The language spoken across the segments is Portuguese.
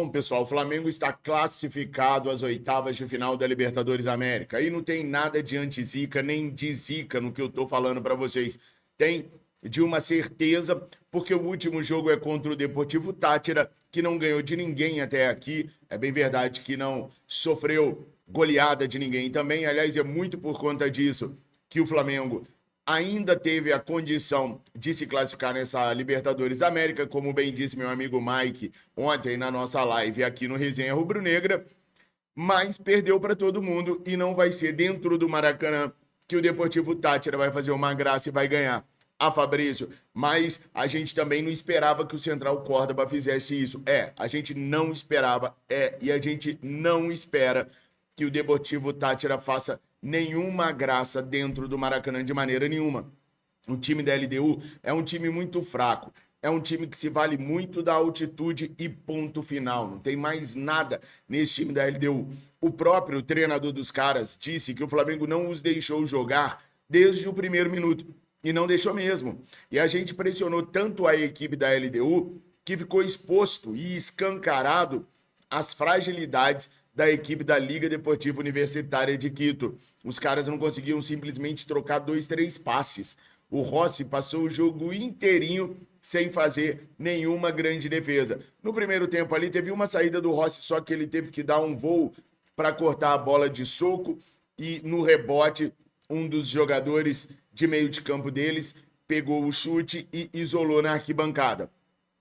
Bom, pessoal, o Flamengo está classificado às oitavas de final da Libertadores América. Aí não tem nada de anti-zica nem de zica no que eu tô falando para vocês. Tem de uma certeza, porque o último jogo é contra o Deportivo Táchira, que não ganhou de ninguém até aqui. É bem verdade que não sofreu goleada de ninguém também. Aliás, é muito por conta disso que o Flamengo ainda teve a condição de se classificar nessa Libertadores América, como bem disse meu amigo Mike ontem na nossa live aqui no Resenha Rubro-Negra, mas perdeu para todo mundo e não vai ser dentro do Maracanã que o Deportivo Táchira vai fazer uma graça e vai ganhar. Fabrício, mas a gente também não esperava que o Central Córdoba fizesse isso. A gente não esperava, e a gente não espera que o Deportivo Táchira faça nenhuma graça dentro do Maracanã de maneira nenhuma. O time da LDU é um time muito fraco. É um time que se vale muito da altitude e ponto final. Não tem mais nada nesse time da LDU. O próprio treinador dos caras disse que o Flamengo não os deixou jogar desde o primeiro minuto. E não deixou mesmo. E a gente pressionou tanto a equipe da LDU que ficou exposto e escancarado as fragilidades da equipe da Liga Deportiva Universitária de Quito. Os caras não conseguiam simplesmente trocar 2, 3 passes. O Rossi passou o jogo inteirinho sem fazer nenhuma grande defesa. No primeiro tempo ali teve uma saída do Rossi, só que ele teve que dar um voo para cortar a bola de soco e no rebote um dos jogadores de meio de campo deles pegou o chute e isolou na arquibancada.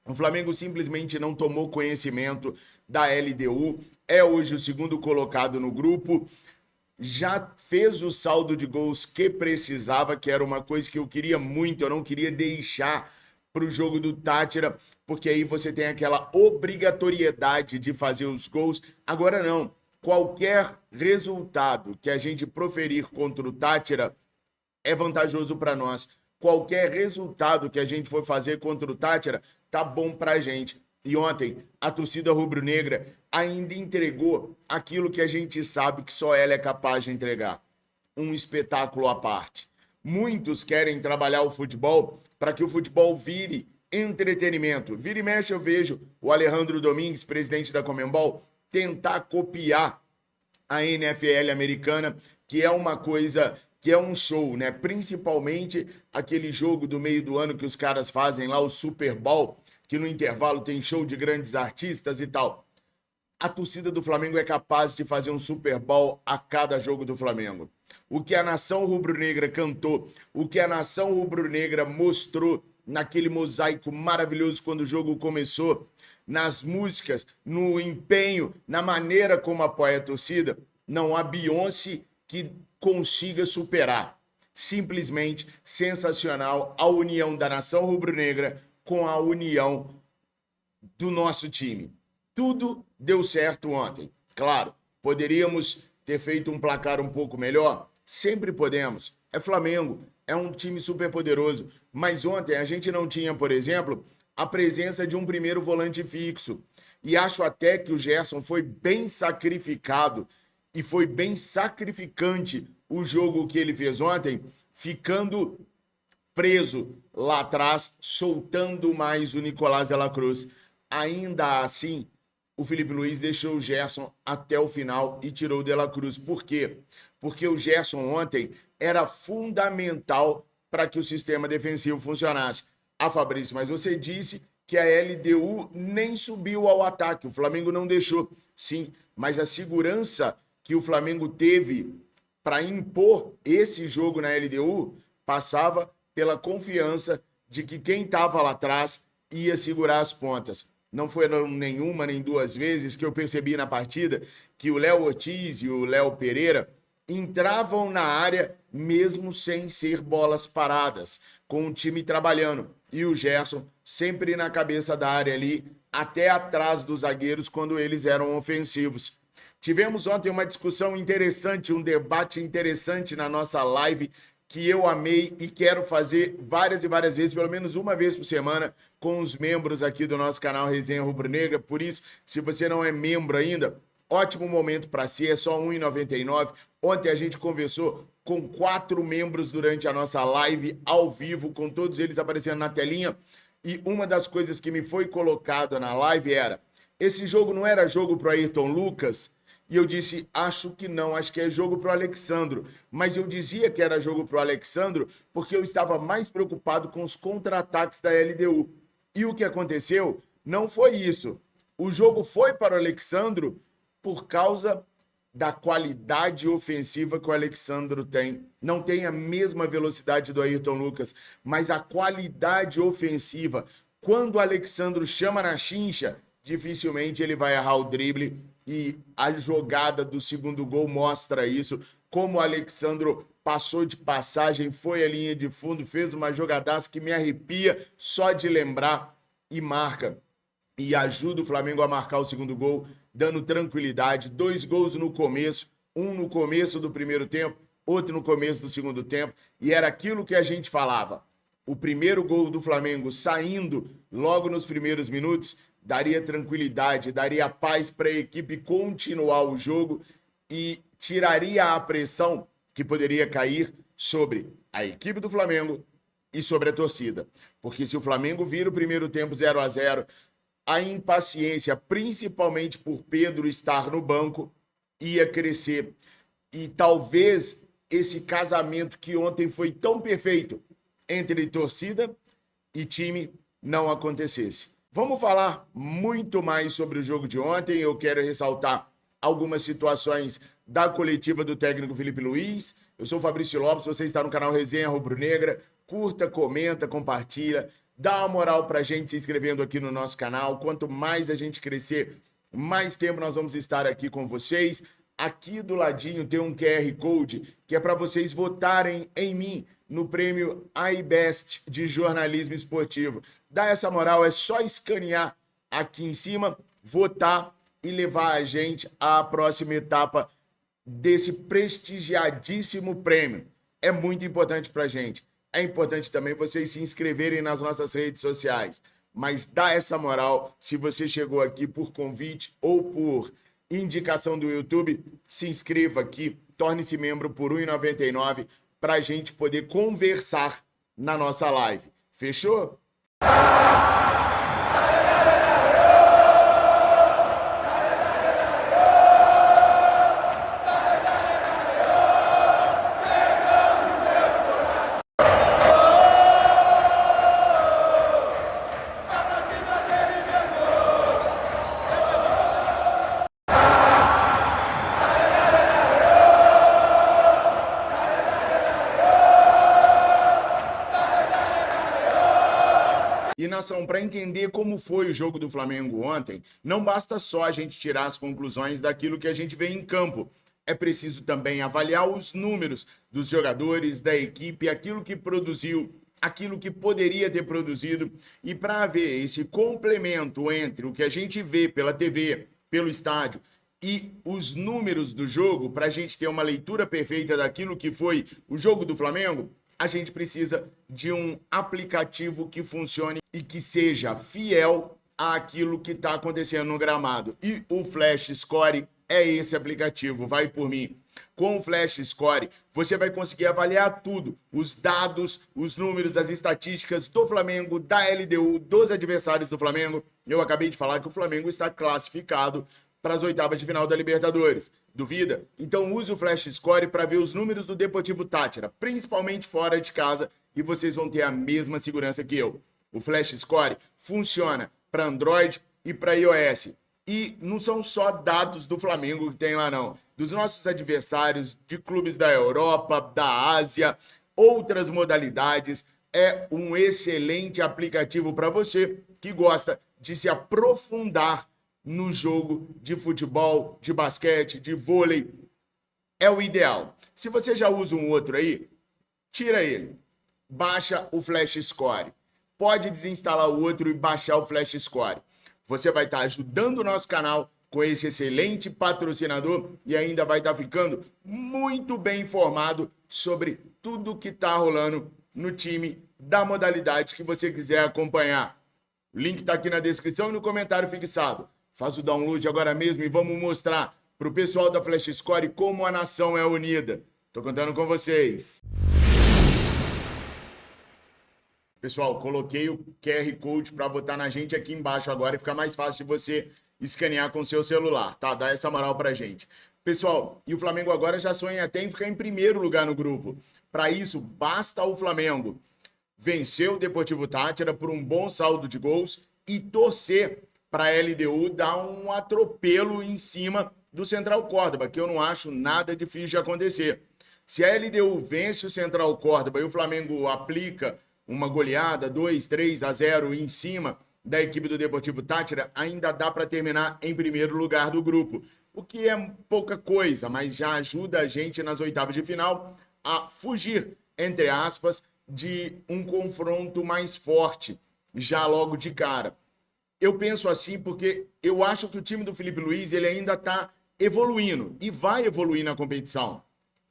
O Flamengo simplesmente não tomou conhecimento da LDU, é hoje o segundo colocado no grupo, já fez o saldo de gols que precisava, que era uma coisa que eu queria muito, eu não queria deixar para o jogo do Táchira, porque aí você tem aquela obrigatoriedade de fazer os gols. Agora não, qualquer resultado que a gente proferir contra o Táchira é vantajoso para nós. Qualquer resultado que a gente for fazer contra o Táchira tá bom pra gente. E ontem, a torcida rubro-negra ainda entregou aquilo que a gente sabe que só ela é capaz de entregar. Um espetáculo à parte. Muitos querem trabalhar o futebol para que o futebol vire entretenimento. Vira e mexe eu vejo o Alejandro Domingues, presidente da Conmebol, tentar copiar a NFL americana, que é uma coisa, que é um show, né? Principalmente aquele jogo do meio do ano que os caras fazem lá, o Super Bowl, que no intervalo tem show de grandes artistas e tal. A torcida do Flamengo é capaz de fazer um Super Bowl a cada jogo do Flamengo. O que a nação rubro-negra cantou, o que a nação rubro-negra mostrou naquele mosaico maravilhoso quando o jogo começou, nas músicas, no empenho, na maneira como apoia a torcida, não há Beyoncé que consiga superar. Simplesmente sensacional a união da nação rubro-negra com a união do nosso time. Tudo deu certo ontem. Claro, poderíamos ter feito um placar um pouco melhor? Sempre podemos. É Flamengo, é um time super poderoso. Mas ontem a gente não tinha, por exemplo, a presença de um primeiro volante fixo. E acho até que o Gerson foi bem sacrificado e foi bem sacrificante o jogo que ele fez ontem, ficando preso lá atrás, soltando mais o Nicolás de la Cruz. Ainda assim, o Felipe Luiz deixou o Gerson até o final e tirou o de la Cruz. Por quê? Porque o Gerson ontem era fundamental para que o sistema defensivo funcionasse. Fabrício, mas você disse que a LDU nem subiu ao ataque, o Flamengo não deixou. Sim, mas a segurança que o Flamengo teve para impor esse jogo na LDU passava pela confiança de que quem estava lá atrás ia segurar as pontas. Não foram nenhuma nem duas vezes que eu percebi na partida que o Léo Ortiz e o Léo Pereira entravam na área mesmo sem ser bolas paradas, com o time trabalhando. E o Gerson sempre na cabeça da área ali, até atrás dos zagueiros quando eles eram ofensivos. Tivemos ontem uma discussão interessante, um debate interessante na nossa live, que eu amei e quero fazer várias e várias vezes, pelo menos uma vez por semana, com os membros aqui do nosso canal Resenha Rubro-Negra. Por isso, se você não é membro ainda, ótimo momento para si, é só R$ 1,99. Ontem a gente conversou com 4 membros durante a nossa live ao vivo, com todos eles aparecendo na telinha. E uma das coisas que me foi colocada na live era: esse jogo não era jogo para Ayrton Lucas? E eu disse, acho que não, acho que é jogo para o Alexandro. Mas eu dizia que era jogo para o Alexandro porque eu estava mais preocupado com os contra-ataques da LDU. E o que aconteceu não foi isso. O jogo foi para o Alexandro por causa da qualidade ofensiva que o Alexandro tem. Não tem a mesma velocidade do Ayrton Lucas, mas a qualidade ofensiva. Quando o Alexandro chama na chincha, dificilmente ele vai errar o drible, e a jogada do segundo gol mostra isso, como o Alexandro passou de passagem, foi à linha de fundo, fez uma jogadaça que me arrepia só de lembrar e marca. E ajuda o Flamengo a marcar o segundo gol, dando tranquilidade. 2 gols no começo, um no começo do primeiro tempo, outro no começo do segundo tempo, e era aquilo que a gente falava. O primeiro gol do Flamengo saindo logo nos primeiros minutos daria tranquilidade, daria paz para a equipe continuar o jogo e tiraria a pressão que poderia cair sobre a equipe do Flamengo e sobre a torcida. Porque se o Flamengo vira o primeiro tempo 0-0, a impaciência, principalmente por Pedro estar no banco, ia crescer. E talvez esse casamento que ontem foi tão perfeito entre torcida e time não acontecesse. Vamos falar muito mais sobre o jogo de ontem. Eu quero ressaltar algumas situações da coletiva do técnico Felipe Luiz. Eu sou o Fabrício Lopes, você está no canal Resenha Rubro-Negra. Curta, comenta, compartilha. Dá uma moral pra gente se inscrevendo aqui no nosso canal. Quanto mais a gente crescer, mais tempo nós vamos estar aqui com vocês. Aqui do ladinho tem um QR Code que é para vocês votarem em mim no prêmio iBest de jornalismo esportivo. Dá essa moral, é só escanear aqui em cima, votar e levar a gente à próxima etapa desse prestigiadíssimo prêmio. É muito importante pra gente. É importante também vocês se inscreverem nas nossas redes sociais. Mas dá essa moral, se você chegou aqui por convite ou por indicação do YouTube, se inscreva aqui, torne-se membro por R$ 1,99 para a gente poder conversar na nossa live. Fechou? E, nação, para entender como foi o jogo do Flamengo ontem, não basta só a gente tirar as conclusões daquilo que a gente vê em campo. É preciso também avaliar os números dos jogadores, da equipe, aquilo que produziu, aquilo que poderia ter produzido. E para ver esse complemento entre o que a gente vê pela TV, pelo estádio, e os números do jogo, para a gente ter uma leitura perfeita daquilo que foi o jogo do Flamengo, a gente precisa de um aplicativo que funcione e que seja fiel àquilo que está acontecendo no gramado. E o Flash Score é esse aplicativo, vai por mim. Com o Flash Score, você vai conseguir avaliar tudo, os dados, os números, as estatísticas do Flamengo, da LDU, dos adversários do Flamengo. Eu acabei de falar que o Flamengo está classificado para as oitavas de final da Libertadores. Duvida? Então use o Flash Score para ver os números do Deportivo Táchira, principalmente fora de casa, e vocês vão ter a mesma segurança que eu. O Flash Score funciona para Android e para iOS. E não são só dados do Flamengo que tem lá, não. Dos nossos adversários, de clubes da Europa, da Ásia, outras modalidades. É um excelente aplicativo para você que gosta de se aprofundar no jogo de futebol, de basquete, de vôlei. É o ideal. Se você já usa um outro aí, tira ele. Baixa o Flash Score. Pode desinstalar o outro e baixar o Flash Score. Você vai estar ajudando o nosso canal com esse excelente patrocinador e ainda vai estar ficando muito bem informado sobre tudo que está rolando no time da modalidade que você quiser acompanhar. O link está aqui na descrição e no comentário fixado. Faz o download agora mesmo e vamos mostrar para o pessoal da Flash Score como a nação é unida. Tô contando com vocês. Pessoal, coloquei o QR Code para votar na gente aqui embaixo agora e fica mais fácil de você escanear com seu celular, tá? Dá essa moral pra gente. Pessoal, e o Flamengo agora já sonha até em ficar em primeiro lugar no grupo. Para isso, basta o Flamengo vencer o Deportivo Táchira por um bom saldo de gols e torcer para a LDU dar um atropelo em cima do Central Córdoba, que eu não acho nada difícil de acontecer. Se a LDU vence o Central Córdoba e o Flamengo aplica uma goleada, 2-3-0 em cima da equipe do Deportivo Táchira, ainda dá para terminar em primeiro lugar do grupo. O que é pouca coisa, mas já ajuda a gente nas oitavas de final a fugir, entre aspas, de um confronto mais forte, já logo de cara. Eu penso assim porque eu acho que o time do Felipe Luiz ele ainda está evoluindo e vai evoluir na competição.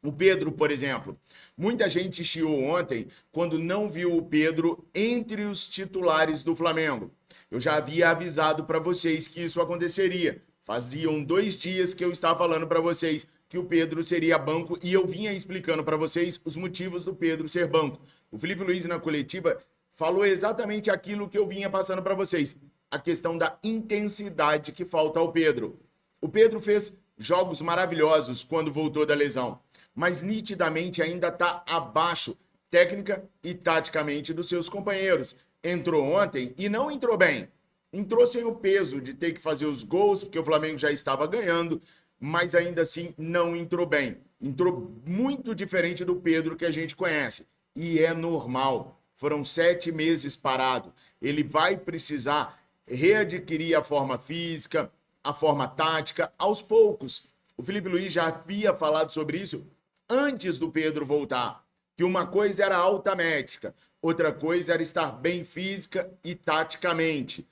O Pedro, por exemplo, muita gente chiou ontem quando não viu o Pedro entre os titulares do Flamengo. Eu já havia avisado para vocês que isso aconteceria. Faziam 2 dias que eu estava falando para vocês que o Pedro seria banco e eu vinha explicando para vocês os motivos do Pedro ser banco. O Felipe Luiz na coletiva falou exatamente aquilo que eu vinha passando para vocês. A questão da intensidade que falta ao Pedro. O Pedro fez jogos maravilhosos quando voltou da lesão, mas nitidamente ainda está abaixo técnica e taticamente dos seus companheiros. Entrou ontem e não entrou bem. Entrou sem o peso de ter que fazer os gols, porque o Flamengo já estava ganhando, mas ainda assim não entrou bem. Entrou muito diferente do Pedro que a gente conhece. E é normal. Foram 7 meses parado. Ele vai precisar readquirir a forma física, a forma tática, aos poucos. O Felipe Luiz já havia falado sobre isso antes do Pedro voltar. Que uma coisa era alta médica, outra coisa era estar bem física e taticamente.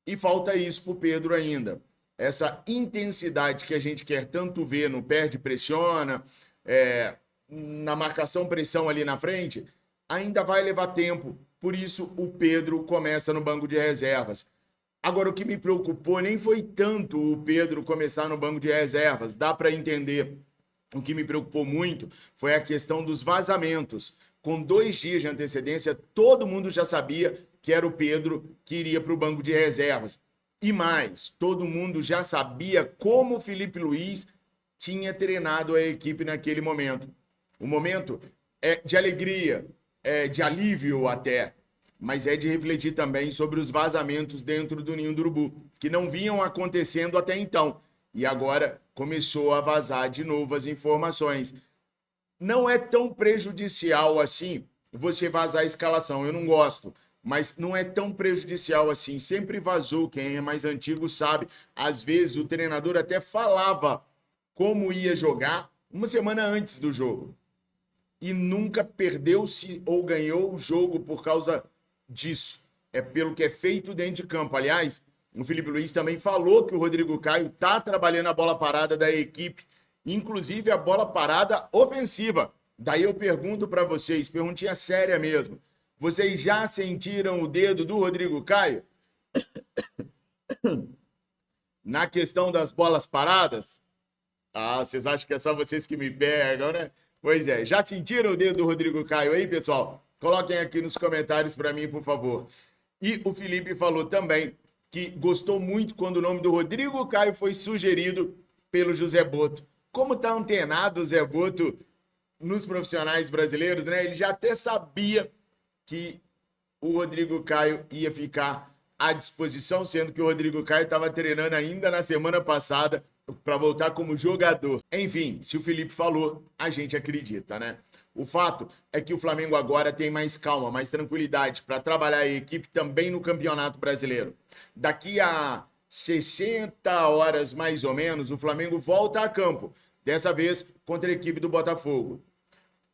E falta isso pro Pedro ainda. Essa intensidade que a gente quer tanto ver no perde-pressiona, na marcação-pressão ali na frente, ainda vai levar tempo. Por isso, o Pedro começa no banco de reservas. Agora, o que me preocupou nem foi tanto o Pedro começar no banco de reservas. Dá para entender. O que me preocupou muito foi a questão dos vazamentos. Com 2 dias de antecedência, todo mundo já sabia que era o Pedro que iria para o banco de reservas. E mais, todo mundo já sabia como o Felipe Luiz tinha treinado a equipe naquele momento. O momento é de alegria, é de alívio até, mas é de refletir também sobre os vazamentos dentro do Ninho do Urubu, que não vinham acontecendo até então. E agora começou a vazar de novo as informações. Não é tão prejudicial assim você vazar a escalação, eu não gosto. Mas não é tão prejudicial assim. Sempre vazou, quem é mais antigo sabe. Às vezes o treinador até falava como ia jogar uma semana antes do jogo. E nunca perdeu-se ou ganhou o jogo por causa disso. É pelo que é feito dentro de campo. Aliás, o Felipe Luiz também falou que o Rodrigo Caio está trabalhando a bola parada da equipe, inclusive a bola parada ofensiva. Daí eu pergunto para vocês, perguntinha séria mesmo. Vocês já sentiram o dedo do Rodrigo Caio na questão das bolas paradas? Ah, vocês acham que é só vocês que me pegam, né? Pois é, já sentiram o dedo do Rodrigo Caio aí, pessoal? Coloquem aqui nos comentários para mim, por favor. E o Felipe falou também que gostou muito quando o nome do Rodrigo Caio foi sugerido pelo José Boto. Como tá antenado o Zé Boto nos profissionais brasileiros, né? Ele já até sabia que o Rodrigo Caio ia ficar à disposição, sendo que o Rodrigo Caio estava treinando ainda na semana passada para voltar como jogador. Enfim, se o Felipe falou, a gente acredita, né? O fato é que o Flamengo agora tem mais calma, mais tranquilidade para trabalhar a equipe também no Campeonato Brasileiro. Daqui a 60 horas, mais ou menos, o Flamengo volta a campo, dessa vez contra a equipe do Botafogo.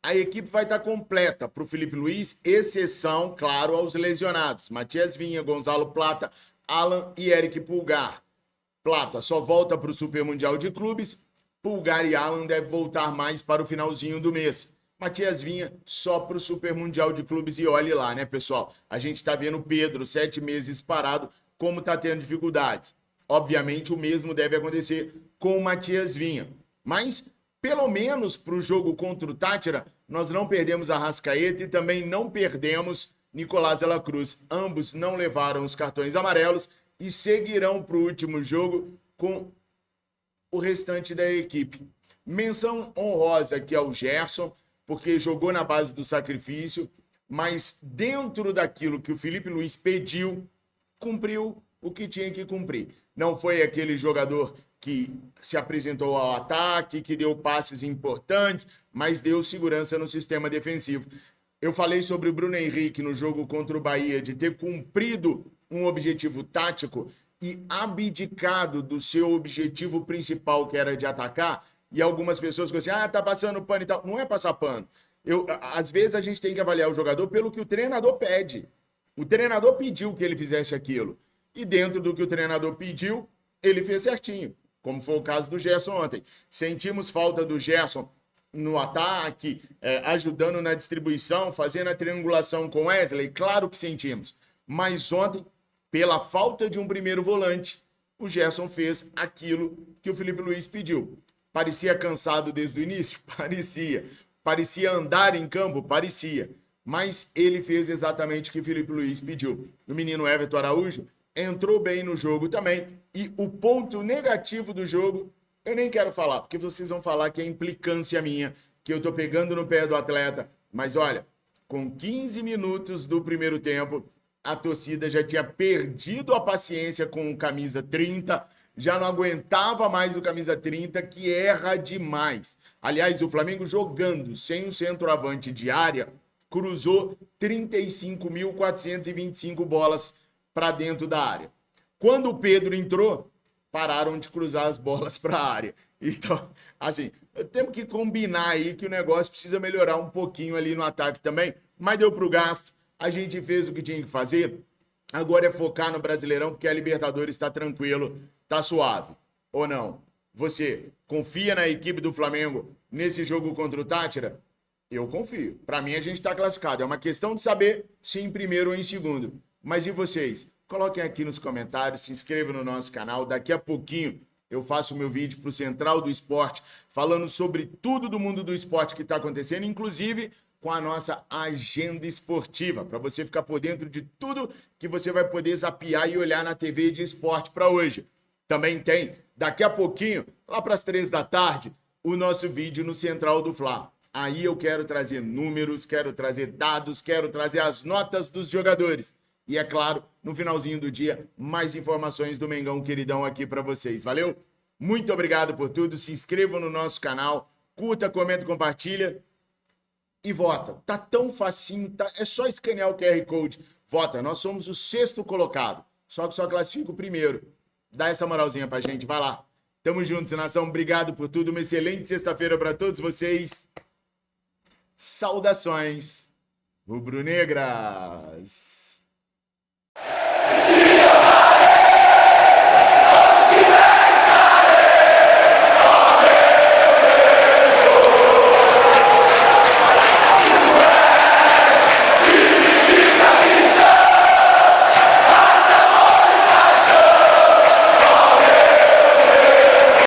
A equipe vai estar completa para o Felipe Luiz, exceção, claro, aos lesionados. Matias Vinha, Gonzalo Plata, Alan e Eric Pulgar. Plata só volta para o Super Mundial de Clubes. Pulgar e Alan devem voltar mais para o finalzinho do mês. Matias Vinha só para o Super Mundial de Clubes e olhe lá, né, pessoal? A gente está vendo o Pedro 7 meses parado, como está tendo dificuldades. Obviamente, o mesmo deve acontecer com o Matias Vinha. Mas, pelo menos para o jogo contra o Táchira, nós não perdemos a Arrascaeta e também não perdemos Nicolás de la Cruz. Ambos não levaram os cartões amarelos e seguirão para o último jogo com o restante da equipe. Menção honrosa aqui ao Gerson, porque jogou na base do sacrifício, mas dentro daquilo que o Felipe Luiz pediu, cumpriu o que tinha que cumprir. Não foi aquele jogador que se apresentou ao ataque, que deu passes importantes, mas deu segurança no sistema defensivo. Eu falei sobre o Bruno Henrique no jogo contra o Bahia, de ter cumprido um objetivo tático e abdicado do seu objetivo principal, que era de atacar, e algumas pessoas ficam assim, tá passando pano e tal. Não é passar pano. Às vezes a gente tem que avaliar o jogador pelo que o treinador pede. O treinador pediu que ele fizesse aquilo. E dentro do que o treinador pediu, ele fez certinho. Como foi o caso do Gerson ontem. Sentimos falta do Gerson no ataque, ajudando na distribuição, fazendo a triangulação com Wesley. Claro que sentimos. Mas ontem, pela falta de um primeiro volante, o Gerson fez aquilo que o Felipe Luiz pediu. Parecia cansado desde o início? Parecia. Parecia andar em campo? Parecia. Mas ele fez exatamente o que o Felipe Luiz pediu. O menino Everton Araújo entrou bem no jogo também. E o ponto negativo do jogo, eu nem quero falar, porque vocês vão falar que é implicância minha, que eu tô pegando no pé do atleta. Mas olha, com 15 minutos do primeiro tempo, a torcida já tinha perdido a paciência com o camisa 30, já não aguentava mais o camisa 30, que erra demais. Aliás, o Flamengo jogando sem o centroavante de área, cruzou 35.425 bolas para dentro da área. Quando o Pedro entrou, pararam de cruzar as bolas para a área. Então, assim, temos que combinar aí que o negócio precisa melhorar um pouquinho ali no ataque também, mas deu para o gasto, a gente fez o que tinha que fazer, agora é focar no Brasileirão, porque a Libertadores está tranquilo, tá suave, ou não? Você confia na equipe do Flamengo nesse jogo contra o Tátira? Eu confio. Para mim, a gente está classificado. É uma questão de saber se em primeiro ou em segundo. Mas e vocês? Coloquem aqui nos comentários, se inscrevam no nosso canal. Daqui a pouquinho eu faço o meu vídeo para o Central do Esporte, falando sobre tudo do mundo do esporte que está acontecendo, inclusive com a nossa agenda esportiva, para você ficar por dentro de tudo que você vai poder zapear e olhar na TV de esporte para hoje. Também tem, daqui a pouquinho, lá para as 3 da tarde, o nosso vídeo no Central do Fla. Aí eu quero trazer números, quero trazer dados, quero trazer as notas dos jogadores. E é claro, no finalzinho do dia, mais informações do Mengão queridão aqui para vocês. Valeu? Muito obrigado por tudo. Se inscrevam no nosso canal, curta, comenta, compartilha e vota. Tá tão facinho, tá? É só escanear o QR Code. Vota. Nós somos o 6º colocado. Só que só classifica o primeiro. Dá essa moralzinha pra gente. Vai lá. Tamo juntos, nação. Obrigado por tudo. Uma excelente sexta-feira para todos vocês. Saudações rubro-negras.